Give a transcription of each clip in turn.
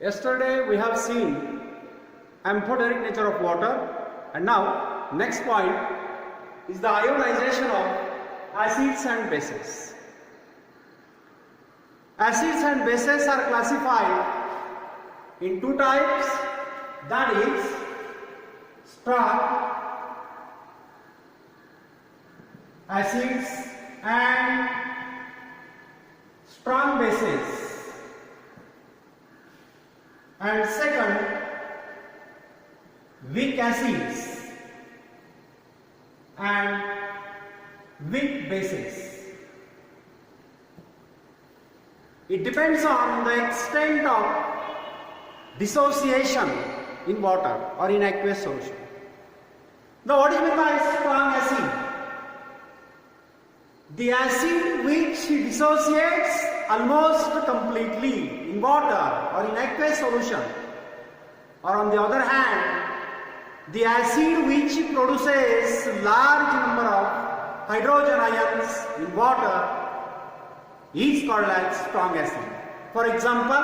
Yesterday we have seen amphoteric nature of water, and now next point is the ionization of acids and bases. Acids and bases are classified in two types, that is strong acids and strong bases. And second, weak acids and weak bases. It depends on the extent of dissociation in water or in aqueous solution. Now, what is meant by strong acid? The acid which dissociates almost completely in water or in aqueous solution, or on the other hand, the acid which produces large number of hydrogen ions in water is called as strong acid. For example,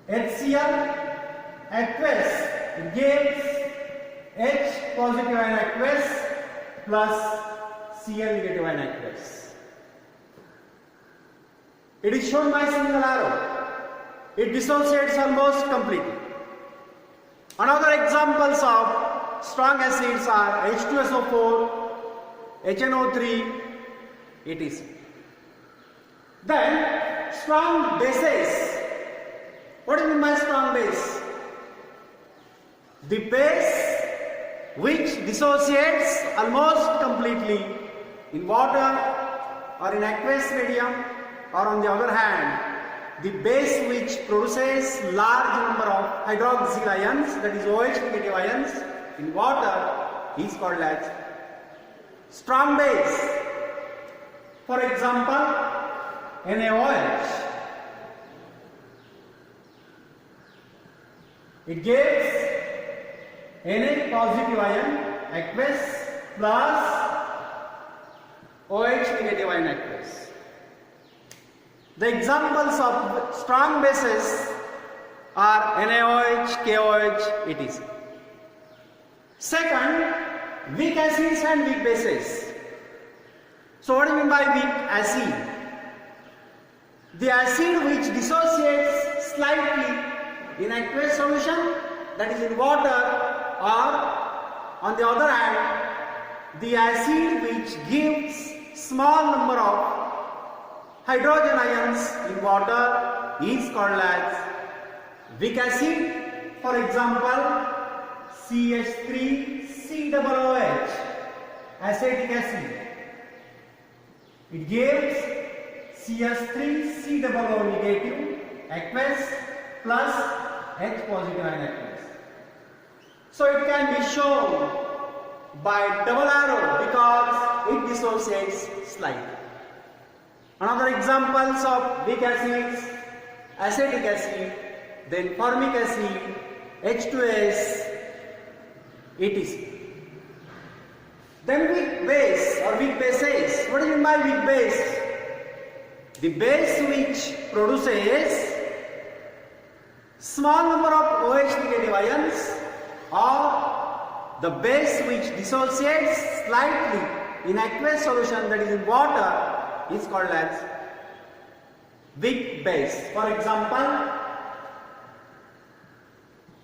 HCl aqueous, it gives H positive ion aqueous plus Cl negative ion aqueous. It is shown by single arrow. It dissociates almost completely. Another examples of strong acids are H2SO4, HNO3, etc. Then strong bases. What do you mean by strong base? The base which dissociates almost completely in water or in aqueous medium, or on the other hand, the base which produces large number of hydroxyl ions, that is OH negative ions in water, is called as strong base. For example, NaOH. It gives Na positive ion aqueous plus OH negative ion aqueous. The examples of strong bases are NaOH, KOH, etc. Second, weak acids and weak bases. So what do you mean by weak acid? The acid which dissociates slightly in aqueous solution, that is in water, or on the other hand, the acid which gives small number of hydrogen ions in water is called as weak acid. For example, CH3COOH, acetic acid. It gives CH3COO negative aqueous plus H positive ion aqueous. So it can be shown by double arrow because it dissociates slightly. Another examples of weak acids, acetic acid, then formic acid, H2S, etc. Then weak base or weak bases. What do you mean by weak base? The base which produces small number of OH negative ions, or the base which dissociates slightly in aqueous solution, that is in water, is called as weak base. For example,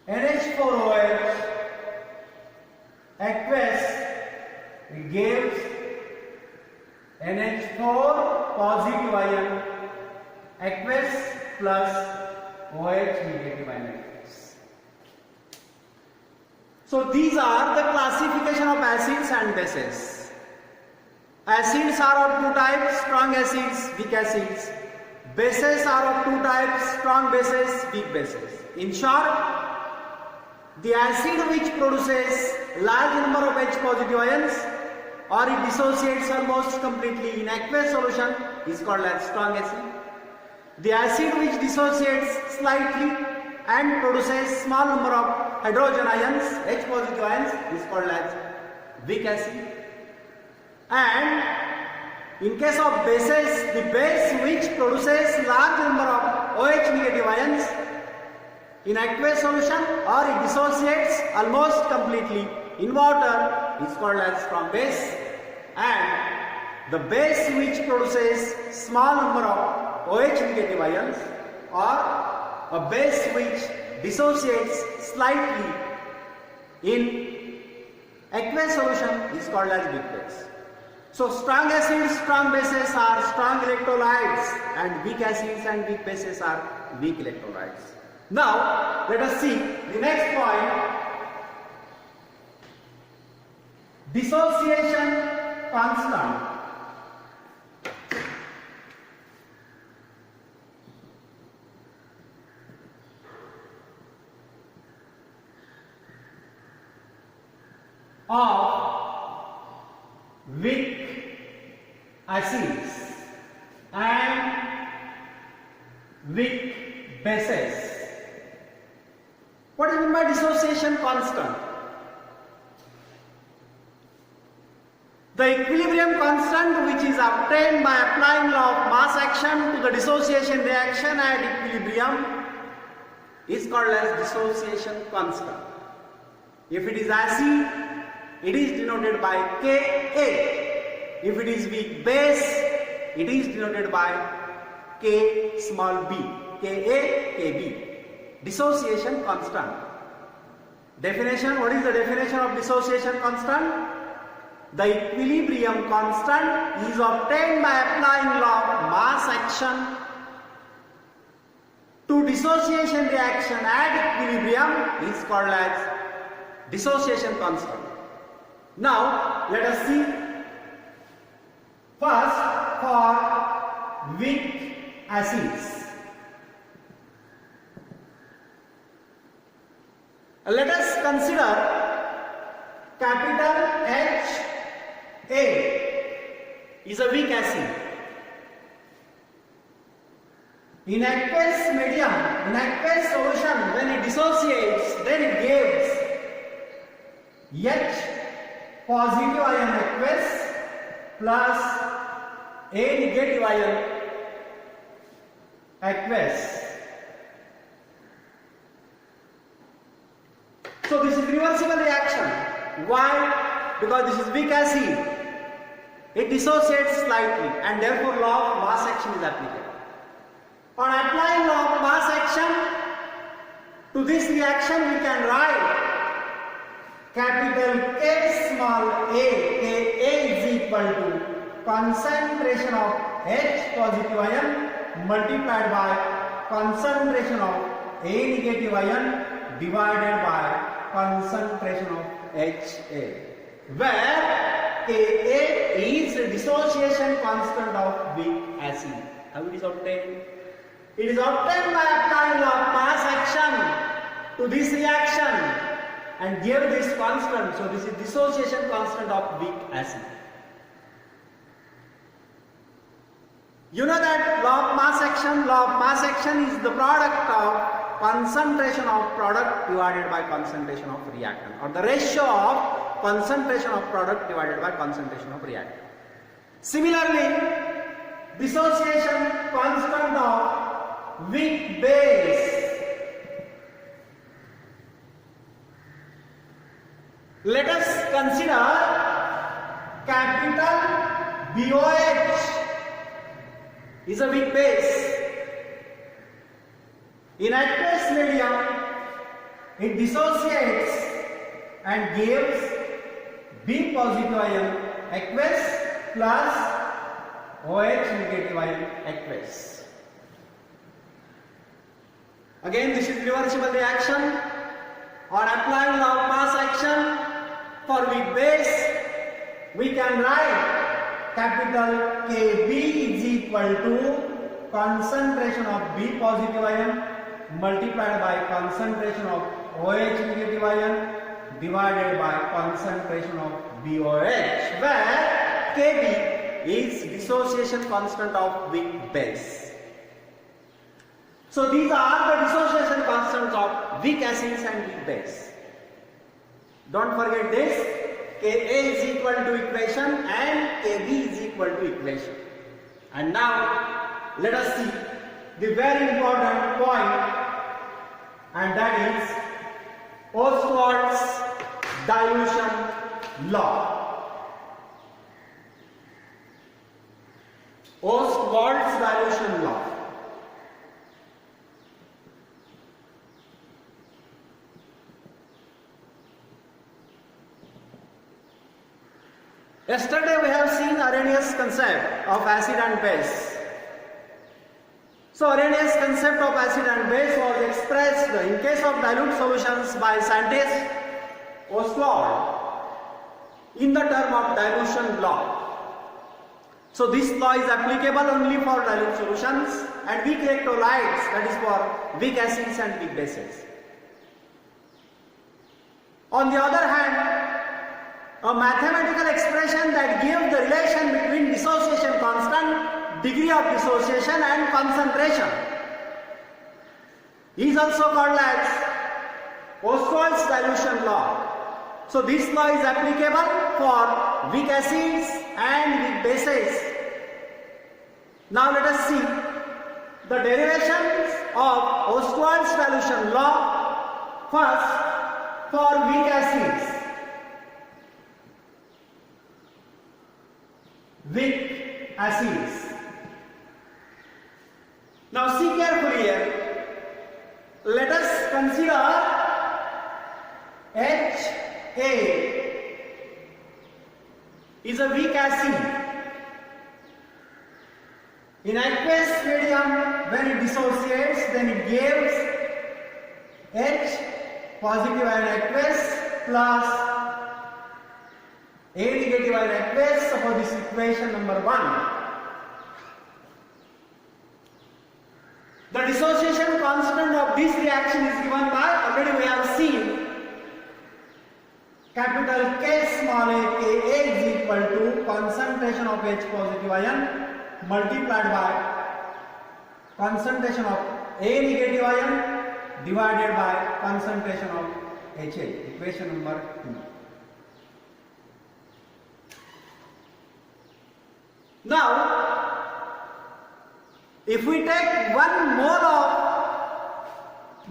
NH4OH aqueous, it gives NH4 positive ion aqueous plus OH negative ion aqueous. So these are the classification of acids and bases. Acids are of two types, strong acids, weak acids. Bases are of two types, strong bases, weak bases. In short, the acid which produces large number of H positive ions, or it dissociates almost completely in aqueous solution, is called as strong acid. The acid which dissociates slightly and produces small number of hydrogen ions, H positive ions, is called as weak acid. And in case of bases, the base which produces large number of OH negative ions in aqueous solution, or it dissociates almost completely in water, is called as strong base. And the base which produces small number of OH negative ions, or a base which dissociates slightly in aqueous solution, is called as weak base. So strong acids, strong bases are strong electrolytes, and weak acids and weak bases are weak electrolytes. Now let us see the next point. Dissociation constant. Of weak acids and weak bases. What is meant by dissociation constant? The equilibrium constant which is obtained by applying law of mass action to the dissociation reaction at equilibrium is called as dissociation constant. If it is acid, it is denoted by Ka. If it is weak base, it is denoted by K small b, Ka, Kb. Dissociation constant. Definition, what is the definition of dissociation constant? The equilibrium constant is obtained by applying law of mass action to dissociation reaction at equilibrium is called as dissociation constant. Now let us see first for weak acids. Let us consider capital H A is a weak acid. In aqueous medium, in aqueous solution, when it dissociates, then it gives H positive ion aqueous plus A negative ion aqueous. So this is reversible reaction. Why? Because this is weak acid. It dissociates slightly, and therefore law of mass action is applicable. On applying law of mass action to this reaction, we can write capital K small a, Ka is equal to concentration of H positive ion multiplied by concentration of A negative ion divided by concentration of Ha, where Ka is dissociation constant of weak acid. How it is obtained? It is obtained by applying law of mass action to this reaction and give this constant. So this is dissociation constant of weak acid. You know that law of mass action is the product of concentration of product divided by concentration of reactant, or the ratio of concentration of product divided by concentration of reactant. Similarly, dissociation constant of weak base. Let us consider capital BOH is a weak base. In aqueous medium, it dissociates and gives B positive ion aqueous plus OH negative ion aqueous. Again, this is reversible reaction. On applying law of mass action for weak base, we can write capital Kb is equal to concentration of B positive ion multiplied by concentration of OH negative ion divided by concentration of BOH, where Kb is dissociation constant of weak base. So these are the dissociation constants of weak acids and weak base. Don't forget this. Ka is equal to equation and Kb is equal to equation. And now let us see the very important point, and that is Ostwald's dilution law. Ostwald's dilution law. Yesterday we have seen Arrhenius' concept of acid and base. So Arrhenius' concept of acid and base was expressed in case of dilute solutions by scientist Ostwald in the term of dilution law. So this law is applicable only for dilute solutions and weak electrolytes, that is for weak acids and weak bases. On the other hand, a mathematical expression that gives the relation between dissociation constant, degree of dissociation and concentration is also called as Ostwald's dilution law. So this law is applicable for weak acids and weak bases. Now let us see the derivations of Ostwald's dilution law. First, for weak acids. Weak acids. Now see carefully here. Let us consider HA is a weak acid. In aqueous medium, when it dissociates, then it gives H positive ion aqueous plus A negative ion aqueous. So for this equation number 1, the dissociation constant of this reaction is given by, already we have seen, capital K small a Ka is equal to concentration of H positive ion multiplied by concentration of A negative ion divided by concentration of Ha. Equation number 2. Now, if we take 1 mole of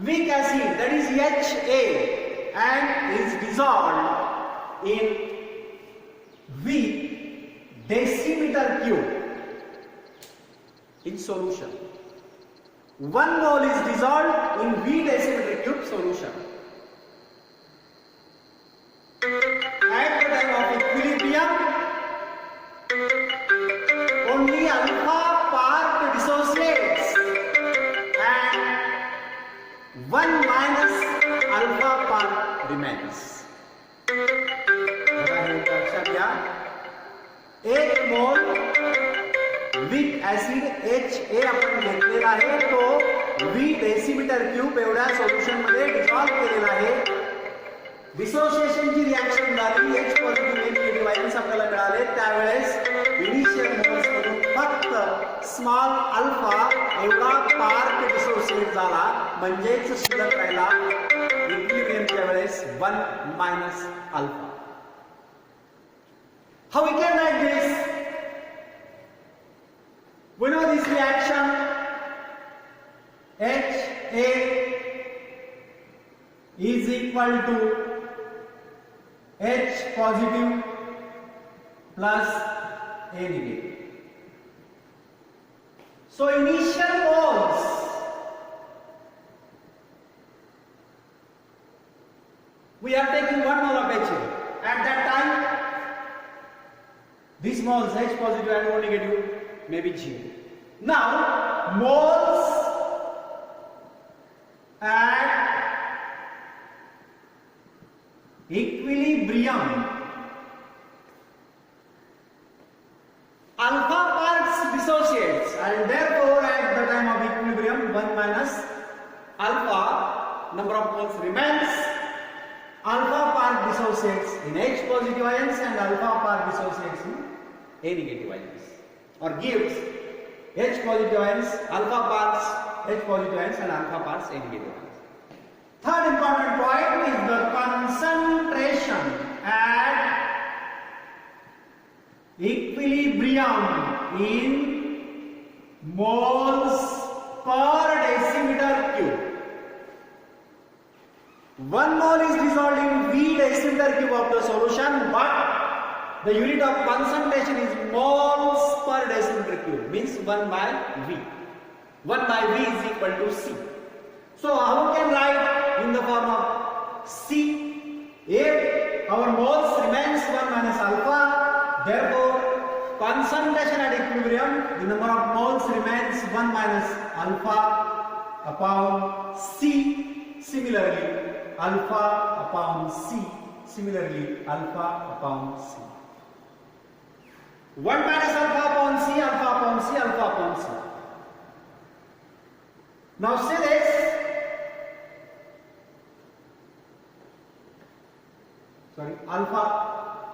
weak acid, that is HA, and is dissolved in V decimeter cube in solution. 1 mole is dissolved in V decimeter cube solution. At the time of equilibrium, only alpha part dissociates and 1 minus alpha part remains. एक मोल weak acid HA आपण घेतलेला आहे, तो V decimetre cube एवढ्या solution मध्ये dissolve केलेला आहे. डिसोसिएशनची reaction झाली, H पॉझिटिव्ह निगेटिव्ह आयन्स आपल्याला मिळाले. त्यावेळेस इनिशियल मोल्स मधून फक्त स्मॉल अल्फा एवढा पार्ट डिसोसिएट झाला, म्हणजेच शिल्लक राहिला इक्विलिब्रियमच्या वेळेस 1 minus alpha. How we can write this? We know this reaction HA is equal to H positive plus A negative. So initial moles we are taking 1 mole of HA. At that time, these moles H positive and O negative may be 0. Now moles at equilibrium, alpha parts dissociates, and therefore at the time of equilibrium 1 minus alpha number of moles remains. Alpha part dissociates in H positive ions and alpha part dissociates in A negative ions, or gives H positive ions, alpha parts H positive ions and alpha parts A negative ions. Third important point is the concentration at equilibrium in moles per decimeter cube. 1 mole is dissolved in V decimeter cube of the solution, but the unit of concentration is moles per decimeter cube, means 1 by V. 1 by V is equal to C. So how can write in the form of C? If our moles remains 1 minus alpha, therefore concentration at equilibrium, the number of moles remains 1 minus alpha upon C. Similarly, alpha upon C. Similarly, alpha upon C. 1 minus alpha upon C, alpha upon C, alpha upon C. Now see this. Sorry, alpha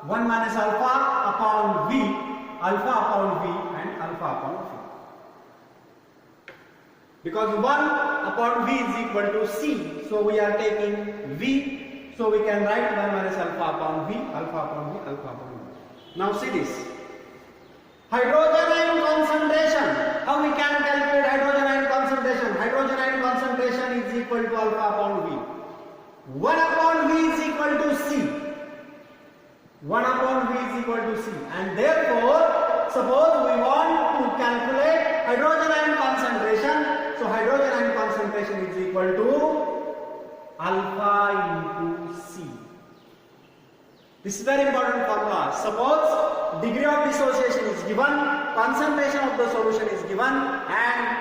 1 minus alpha upon V, alpha upon V and alpha upon V. Because 1 upon V is equal to C, so we are taking V, so we can write 1 minus alpha upon V, alpha upon V, alpha upon V. Now see this. Hydrogen ion concentration. How we can calculate hydrogen ion concentration? Hydrogen ion concentration is equal to alpha upon V. 1 upon V is equal to C. 1 upon V is equal to C. And therefore, suppose we want to calculate hydrogen ion concentration. So hydrogen ion concentration is equal to alpha into C. This is very important formula. Suppose degree of dissociation is given, concentration of the solution is given, and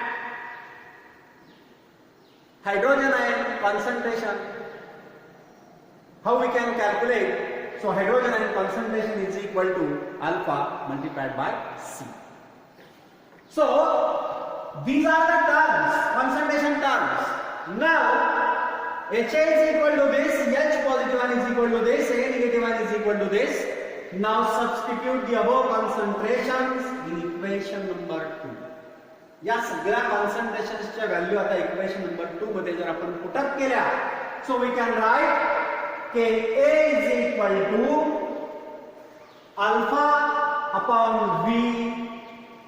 hydrogen ion concentration, how we can calculate? So hydrogen ion concentration is equal to alpha multiplied by C. So these are the terms, concentration terms. Now HA is equal to this, H positive one is equal to this, A negative one is equal to this. Now substitute the above concentrations in equation number 2. या सगळ्या कॉन्सन्ट्रेशन्सच्या value आता equation number 2 मध्ये जर आपण put up केल्या, so we can right के A is equal to alpha upon V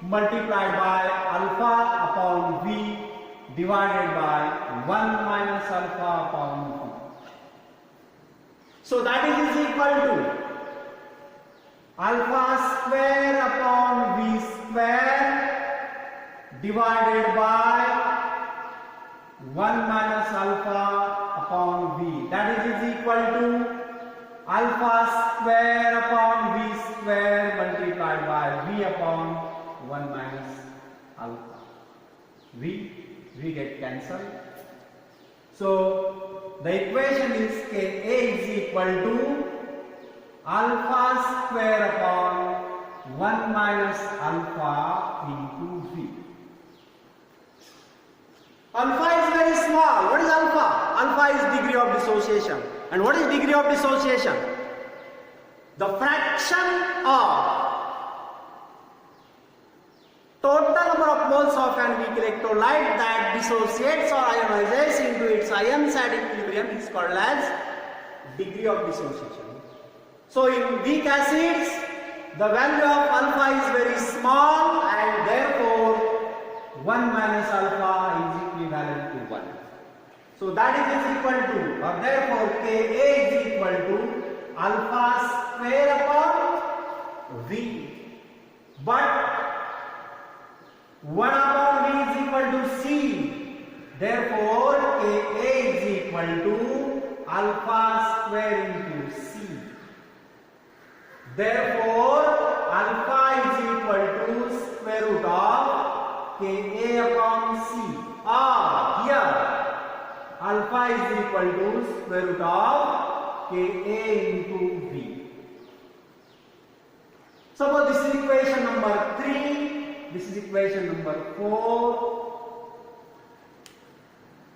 multiplied by alpha upon V divided by 1 minus alpha upon V. So that is equal to alpha square upon V square divided by 1 minus alpha upon V. That is equal to alpha square upon V square multiplied by V upon 1 minus alpha. V get cancelled. So the equation is Ka is equal to alpha square upon 1 minus alpha into V. Alpha is very small. What is alpha? Alpha is degree of dissociation. And what is degree of dissociation? The fraction of total number of moles of an weak electrolyte that dissociates or ionizes into its ions at equilibrium is called as degree of dissociation. So in weak acids, the value of alpha is very small and therefore 1 minus alpha is equivalent to 1. So that is equal to, or therefore Ka is equal to alpha square upon V. But 1 upon V is equal to C. Therefore Ka is equal to alpha square into C. Therefore alpha is equal to square root of Ka upon C. Here alpha is equal to square root of Ka into V. Suppose this is equation number 3, this is equation number 4.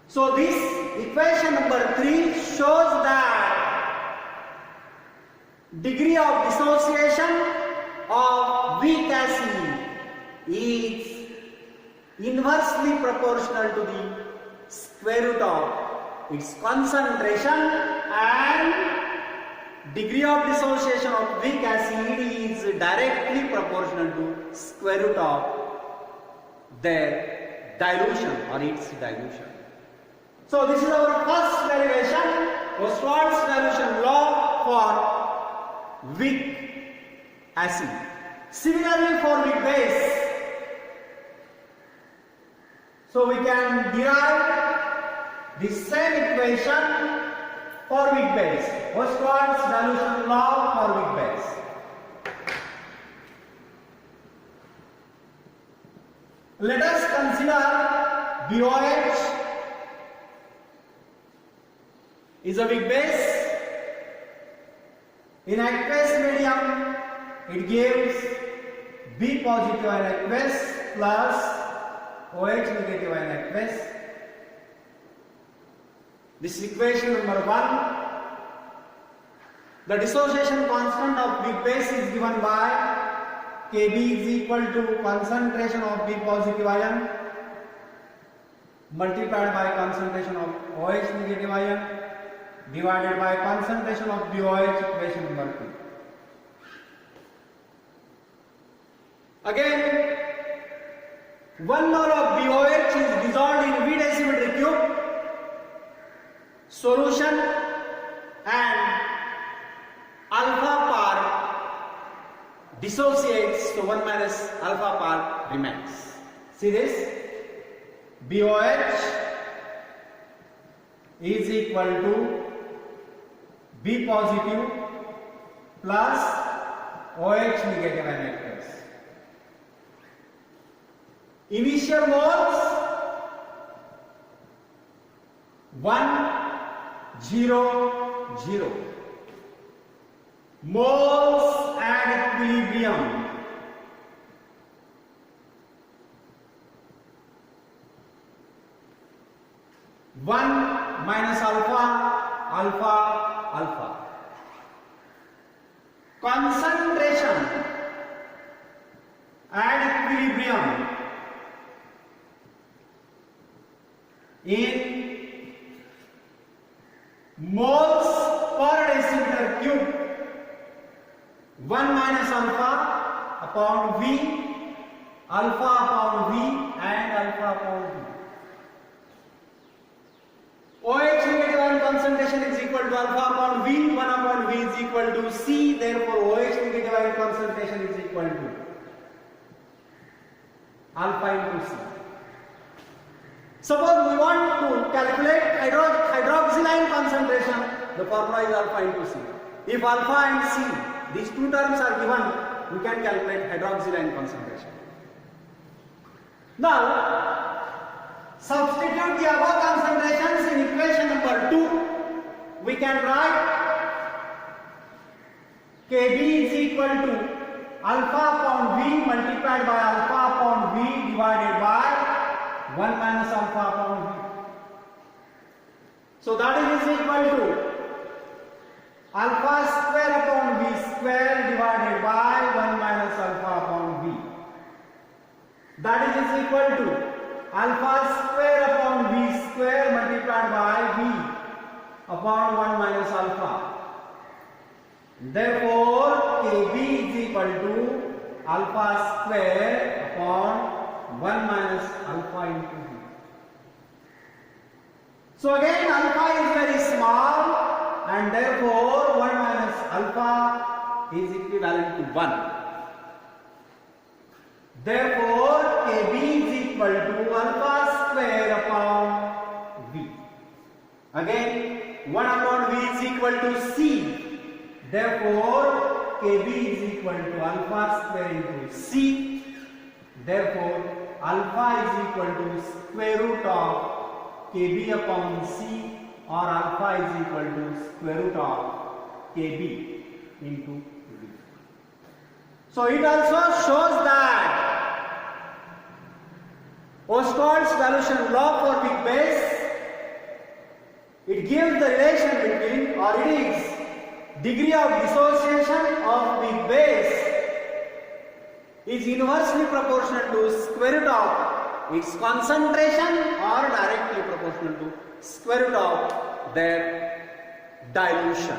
So this equation number 3 shows that degree of dissociation of weak acid is inversely proportional to the square root of its concentration, and degree of dissociation of weak acid is directly proportional to square root of their dilution or its dilution. So this is our first derivation, Ostwald's dilution law for weak acid. Similarly for weak base, so we can derive the same equation for weak base, Ostwald's dilution law for weak base. Let us consider BOH is a weak base. In aqueous medium, it gives B positive ion aqueous plus OH negative ion aqueous. This is equation number 1. The dissociation constant of weak base is given by Kb is equal to concentration of B positive ion multiplied by concentration of OH negative ion divided by concentration of BOH, equation number 2. Again, 1 mole of BOH is dissolved in V decimeter cube solution and alpha part dissociates, so 1 minus alpha part remains. See this? BOH is equal to B positive plus OH negative ion aqueous. Initial moles 1, 0, 0. Moles at equilibrium. One minus alpha, alpha, alpha. Concentration at equilibrium in moles per decimeter cube. 1 minus alpha upon V, alpha upon V and alpha upon V. OH negative ion concentration is equal to alpha upon V, 1 upon V is equal to C, therefore OH negative ion concentration is equal to alpha into C. Suppose we want to calculate hydroxyl ion concentration, the formula is alpha into C. If alpha and C, these two terms are given, we can calculate hydroxyl ion concentration. Now, substitute the above concentrations in equation number 2. We can write Kb is equal to alpha upon V multiplied by alpha upon V divided by 1 minus alpha upon V. So that is equal to alpha square upon V square divided by 1 minus alpha upon V. That is equal to alpha square upon V square multiplied by V upon 1 minus alpha. Therefore, Kb is equal to alpha square upon 1 minus alpha into V. So again, alpha is very small and therefore 1 minus alpha is equivalent to 1. Therefore, Kb is equal to alpha square upon V. Again, 1 upon V is equal to C. Therefore, Kb is equal to alpha square into C. Therefore, alpha is equal to square root of Kb upon C, or alpha is equal to square root of Kb into V. So it also shows that Ostwald's dilution law for weak base, it gives the relation between, or it is degree of dissociation of weak base is inversely proportional to square root of its concentration or directly proportional to square root of their dilution.